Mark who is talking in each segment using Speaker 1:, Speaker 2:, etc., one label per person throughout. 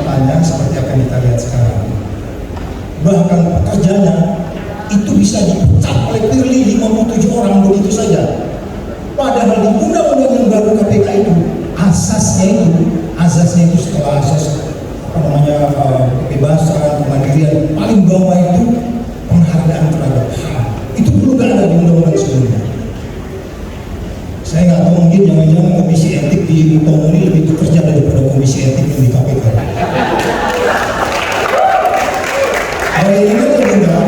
Speaker 1: Nyatanya seperti akan kita lihat sekarang, bahkan pekerjanya itu bisa dipecat oleh Firly 57 orang begitu saja. Padahal di undang-undang yang baru KPK itu asasnya itu setelah asas kebebasan, kemandirian, paling bawah itu penghargaan terhadap HAM. Itu perlu gak ada di undang-undang sebelumnya. Saya nggak tahu, mungkin jangan-jangan komisi etik di UTOM ini lebih bekerja daripada komisi etik yang di KPK. Kalau ini kan juga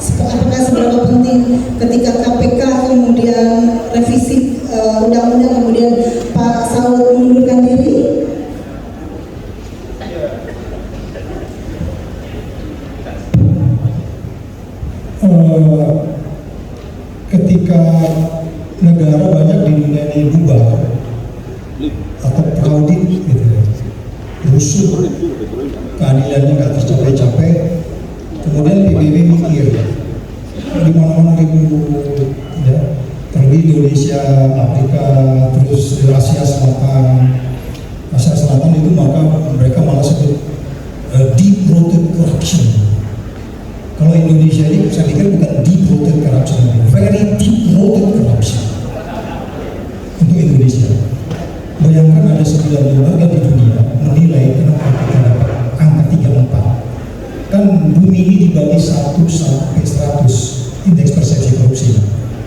Speaker 2: apakah seberapa penting ketika KPK kemudian revisi undang-undang, kemudian Pak Saud mengundurkan diri?
Speaker 1: Ketika negara banyak di dunia ini bubar atau fraudit gitu ya, rusuh, keadilannya nggak tercapai-capai, kemudian PBB mikir di mana-mana ya, terlebih Indonesia, Afrika, terus Asia Selatan itu, maka mereka malah sebut deep-rooted corruption. Kalau Indonesia ini saya pikir bukan deep-rooted corruption, very deep-rooted corruption untuk Indonesia. Bayangkan ada 9 lembaga di dunia menilai kenapa kita dapat angka 34. Kan bumi ini dibagi 1 sampai 100 indeks persepsi korupsi.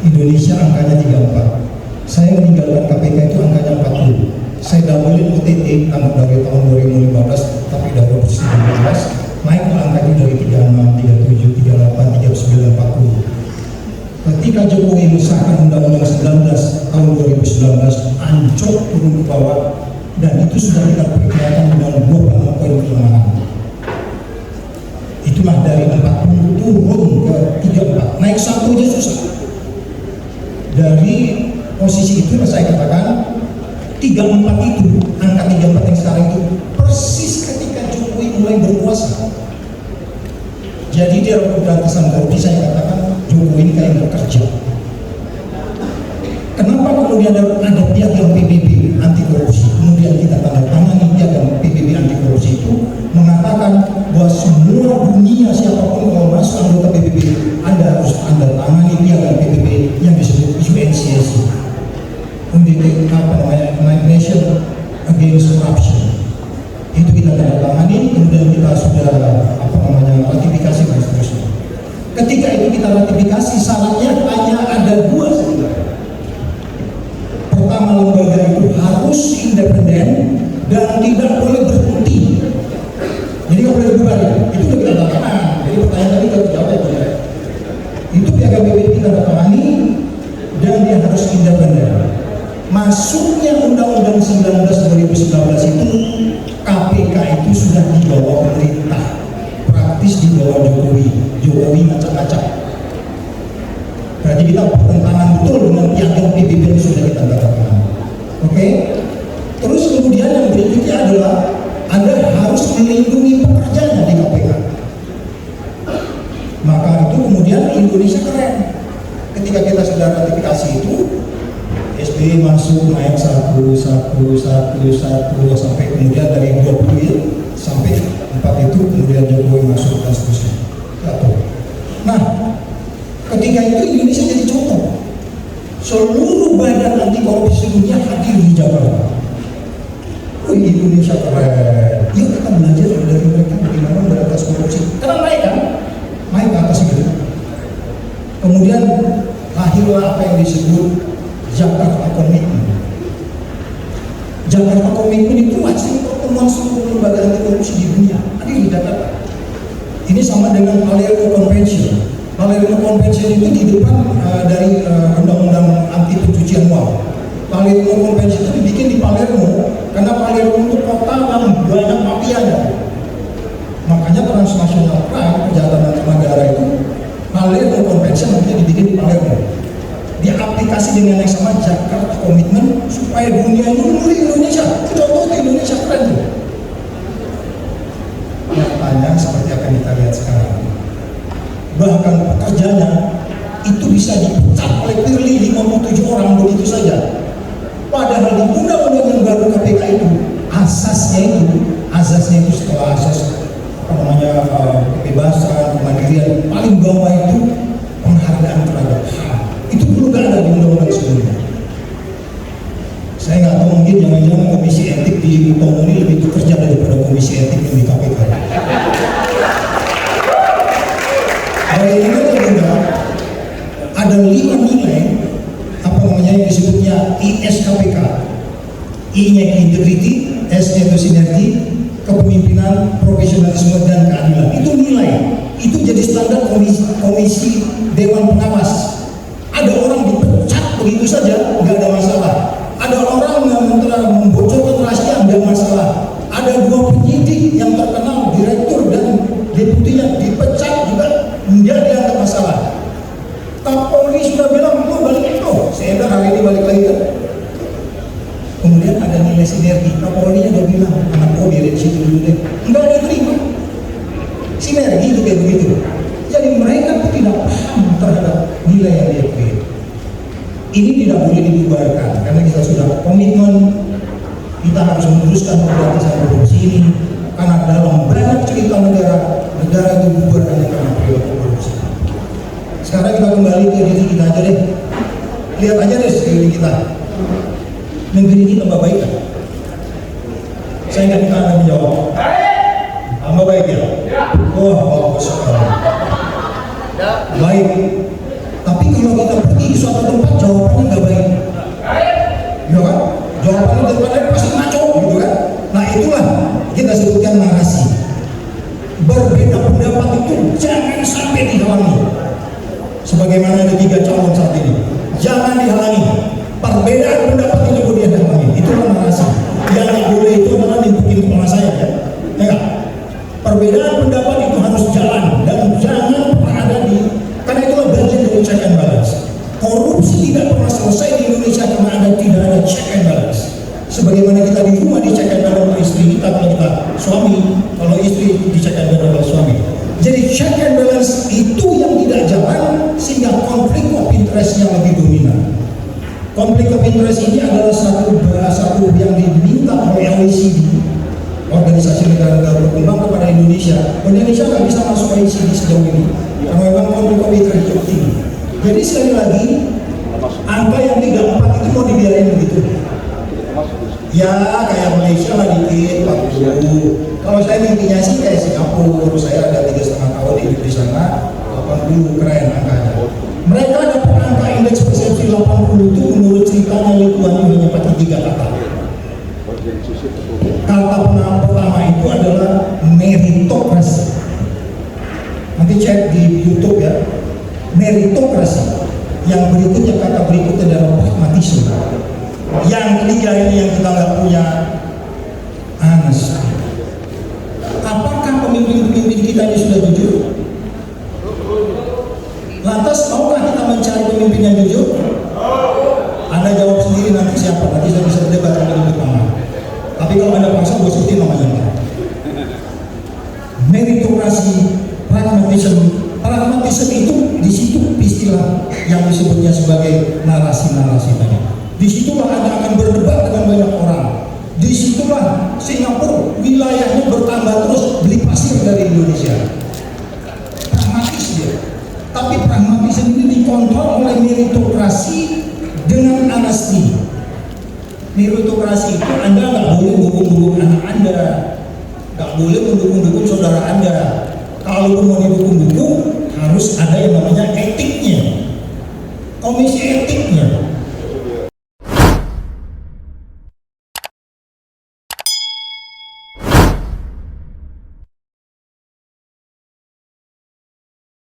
Speaker 1: Indonesia angkanya 34. Saya meninggalkan KPK itu angkanya 40. Saya doublein OTT dari tahun 2015, tapi dari 2019 naik ke angka itu dari 36, 37, 38, 39, 40. Ketika Jokowi mengesahkan Undang-Undang 19 tahun 2019, anjlok turun ke bawah, dan itu sudah kita perkirakan dengan 26 poin kelemahan. Itulah dari 40 turun ke 34, naik 1 aja susah. Dari posisi itu saya katakan 34 itu, angka 34 yang sekarang itu persis ketika Jokowi mulai berkuasa. Jadi dia pemberantasan korupsi, saya katakan Jokowi ini kayak bekerja. Kenapa kemudian ada piagam PBB anti korupsi, kemudian kita tanda tangani piagam PBB anti korupsi itu mengatakan bahwa semua dunia siapapun kalau masuk anggota PBB, Anda harus tanda tangani piagam PBB yang disebut UNCSC, United Nations Against Corruption. Itu kita tanda tangani, kemudian kita sudah ratifikasi dan seterusnya. Ketika itu kita ratifikasi, syaratnya hanya ada 2 saja. Pertama, lembaga itu harus independen dan tidak boleh berhenti. Jadi nggak boleh bubar ya. Itu udah kita tanda. Jadi pertanyaan tadi kalau jawab ya. Itu piagam PBB kita tanda tangani dan dia harus independen. Masuknya Undang-Undang 19 2019 itu, KPK itu sudah di bawah pemerintah, praktis di bawah Jokowi ngacak-ngacak. Berarti kita bertentangan betul dengan piagam PBB yang sudah kita tanda-tangani. Oke? Terus kemudian yang berikutnya adalah Anda harus melindungi pekerjanya di KPK. Maka itu kemudian Indonesia keren. Ketika kita sudah ratifikasi itu, SBY masuk naik 1 sampai kemudian dari 20 sampai 4 itu kemudian Jokowi masuk dan seterusnya. Nah, ketika itu Indonesia jadi contoh. Seluruh badan anti korupsi dunia hadir di Jakarta. Indonesia keren. Yuk kita belajar dari mereka bagaimana memberantas korupsi. Karena naik kan? Naik ke atas gitu. Kemudian lahirlah apa yang disebut Jakarta Komitmen. Jakarta Komitmen itu hasil pertemuan seluruh lembaga anti korupsi di dunia. Ada di Jakarta. Ini sama dengan Palermo Convention. Palermo Convention itu di depan dari undang-undang anti pencucian uang. Palermo Convention itu dibikin di Palermo karena Palermo itu kota yang banyak mafianya. Makanya transnasional crime, kejahatan antar negara itu, Palermo Convention makanya dibikin di Palermo. Diaplikasi dengan yang sama Jakarta Komitmen supaya dunia ini mengenali Indonesia. Contoh di Indonesia keren tuh. Nyatanya seperti akan kita lihat sekarang, bahkan pekerjanya itu bisa dipecat oleh Firly 57 orang begitu saja. Padahal di undang-undang yang baru KPK itu asasnya itu setelah asas kebebasan, kemandirian, paling bawah itu penghargaan terhadap HAM. Itu perlu gak ada di undang-undang sebelumnya. Saya nggak tahu, mungkin jangan-jangan komisi etik di UTOM ini lebih bekerja daripada komisi etik yang di KPK. Bayangkan juga ada 5 nilai yang disebutnya ISKPK. I-nya integrity, S-nya itu sinergi, kepemimpinan, profesionalisme, dan keadilan. Itu nilai, itu jadi standar komisi Dewan Pengawas. Ada orang dipecat begitu saja, nggak ada masalah. Ada orang yang telah membocorkan rahasia, nggak masalah. Ada 2 penyidik yang terkenal, direktur dan deputinya dipecat juga, nggak dianggap masalah. Kapolri sudah bilang, lu balik itu. Saya hari ini balik lagi kan. Kemudian ada nilai sinergi. Kapolri udah bilang, anak gua biarin situ dulu deh. Enggak diterima. Sinergi itu kayak begitu. Jadi mereka tidak paham terhadap nilai yang dia pilih. Ini tidak boleh dibubarkan karena kita sudah komitmen. Kita harus meneruskan pemberantasan korupsi ini. Karena dalam banyak cerita negara itu bubar hanya karena perilaku korupsi. Sekarang kita kembali ke diri kita aja deh. Lihat aja deh sekeliling kita. Negeri ini tambah baik kan? Saya nggak minta Anda menjawab. Tambah baik ya? Wah, bagus sekali. Baik. Tapi kalau kita pergi di suatu tempat, jawabannya nggak baik. Ya kan? Jawabannya depannya pasti ngaco gitu kan? Nah itulah kita sebutkan narasi. Berbeda pendapat itu jangan sampai dihalangi. Sebagaimana ada 3 calon saat ini, jangan dihalangi. Perbedaan pendapat itu kemudian dihalangi. Itulah narasi. Yang nggak boleh itu adalah nimpukin kepala saya ya. Ya, perbedaan pendapat itu harus jalan dan jangan pernah ada karena itulah bagian dari check and balance. Korupsi tidak pernah selesai di Indonesia karena tidak ada check and balance. Sebagaimana kita di rumah di check and balance oleh istri kita, kalau kita suami, kalau istri di check and balance oleh suami. Jadi check and balance itu yang tidak jalan sehingga konflik of interest yang lebih dominan. Konflik of interest ini adalah satu yang diminta oleh OECD, Organisasi Negara-Negara Berkembang, kepada Indonesia. Indonesia nggak bisa masuk OECD sejauh ini karena memang konflik of interest cukup tinggi. Jadi sekali lagi angka yang 34 itu mau dibiarin begitu? Ya kayak Malaysia lah dikit 40. Kalau saya mimpinya sih kayak Singapura, saya ada 3,5 tahun hidup di sana, 80 keren angkanya. Mereka dapat angka indeks persepsi 80 itu menurut ceritanya Lituan hanya pakai 3 kata. Kata pertama itu adalah meritokrasi. Nanti cek di YouTube ya, meritokrasi. Yang berikutnya, kata berikutnya adalah pragmatisme. Yang ketiga ini yang kita nggak punya, honesty. Apakah pemimpin-pemimpin kita ini sudah jujur? Lantas maukah kita mencari pemimpin yang jujur? Anda jawab sendiri nanti siapa, nanti saya bisa berdebat dengan nama. Tapi kalau Anda paksa, gue sebutin namanya. Meritokrasi, pragmatisme itu di situ istilah yang disebutnya sebagai narasi-narasi tadi. Di situlah Anda akan berdebat dengan banyak orang. Di situlah Singapura wilayahnya bertambah terus, beli pasir dari Indonesia. Pragmatis dia. Tapi pragmatisme ini dikontrol oleh meritokrasi dengan honesty. Meritokrasi itu Anda nggak boleh dukung anak Anda, nggak boleh mendukung saudara Anda. Kalau mau didukung harus ada yang namanya etik